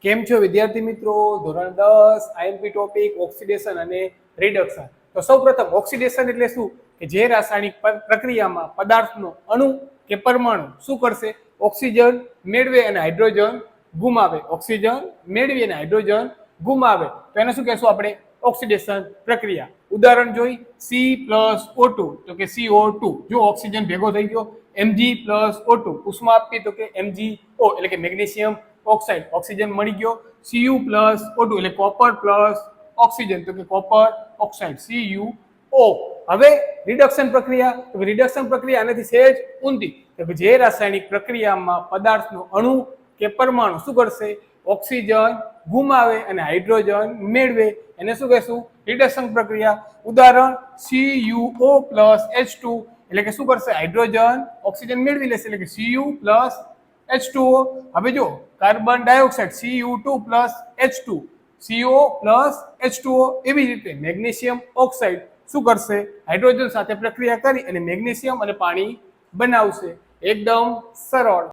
કેમ છો વિદ્યાર્થી મિત્રો? ધોરણ 10 આઈએમપી ટોપિક ઓક્સિડેશન અને રિડક્શન. તો સૌપ્રથમ ઓક્સિડેશન એટલે શું? કે જે રાસાયણિક પ્રક્રિયામાં પદાર્થનો અણુ કે પરમાણુ શું કરશે? ઓક્સિજન મેળવે અને હાઇડ્રોજન ગુમાવે. ઓક્સિજન મેળવી અને હાઇડ્રોજન ગુમાવે તો એને શું કહેશું આપણે? ઓક્સિડેશન પ્રક્રિયા. ઉદાહરણ જોઈ C+O2 તો કે CO2. જો ઓક્સિજન ભેગો થઈ ગયો, Mg+O2 ઉષ્મા આપી તો કે MgO એટલે કે મેગ્નેશિયમ ઓક્સાઇડ. ઓક્સિજન મળી ગયો. Cu+O2 એટલે કોપર પ્લસ ઓક્સિજન તો કે કોપર ઓક્સાઇડ CuO. હવે રિડક્શન પ્રક્રિયા, તો રિડક્શન પ્રક્રિયા આનાથી સહેજ ઊંધી. તો જે રાસાયણિક પ્રક્રિયામાં પદાર્થનો અણુ કે પરમાણુ શું કરશે? ઓક્સિજન ગુમાવે અને હાઇડ્રોજન મેળવે એને શું કહેશું? રિડક્શન પ્રક્રિયા. ઉદાહરણ CuO+H2 એટલે કે શું કરશે? હાઇડ્રોજન ઓક્સિજન મેળવી લેશે એટલે કે Cu+H2O. હવે જો કાર્બન ડાયોક્સાઇડ Cu2+H2 CO+H2O. એવી રીતે મેગ્નેશિયમ ઓક્સાઇડ શું કરશે? હાઇડ્રોજન સાથે પ્રક્રિયા કરી અને મેગ્નેશિયમ અને પાણી બનાવશે. એકદમ સરળ.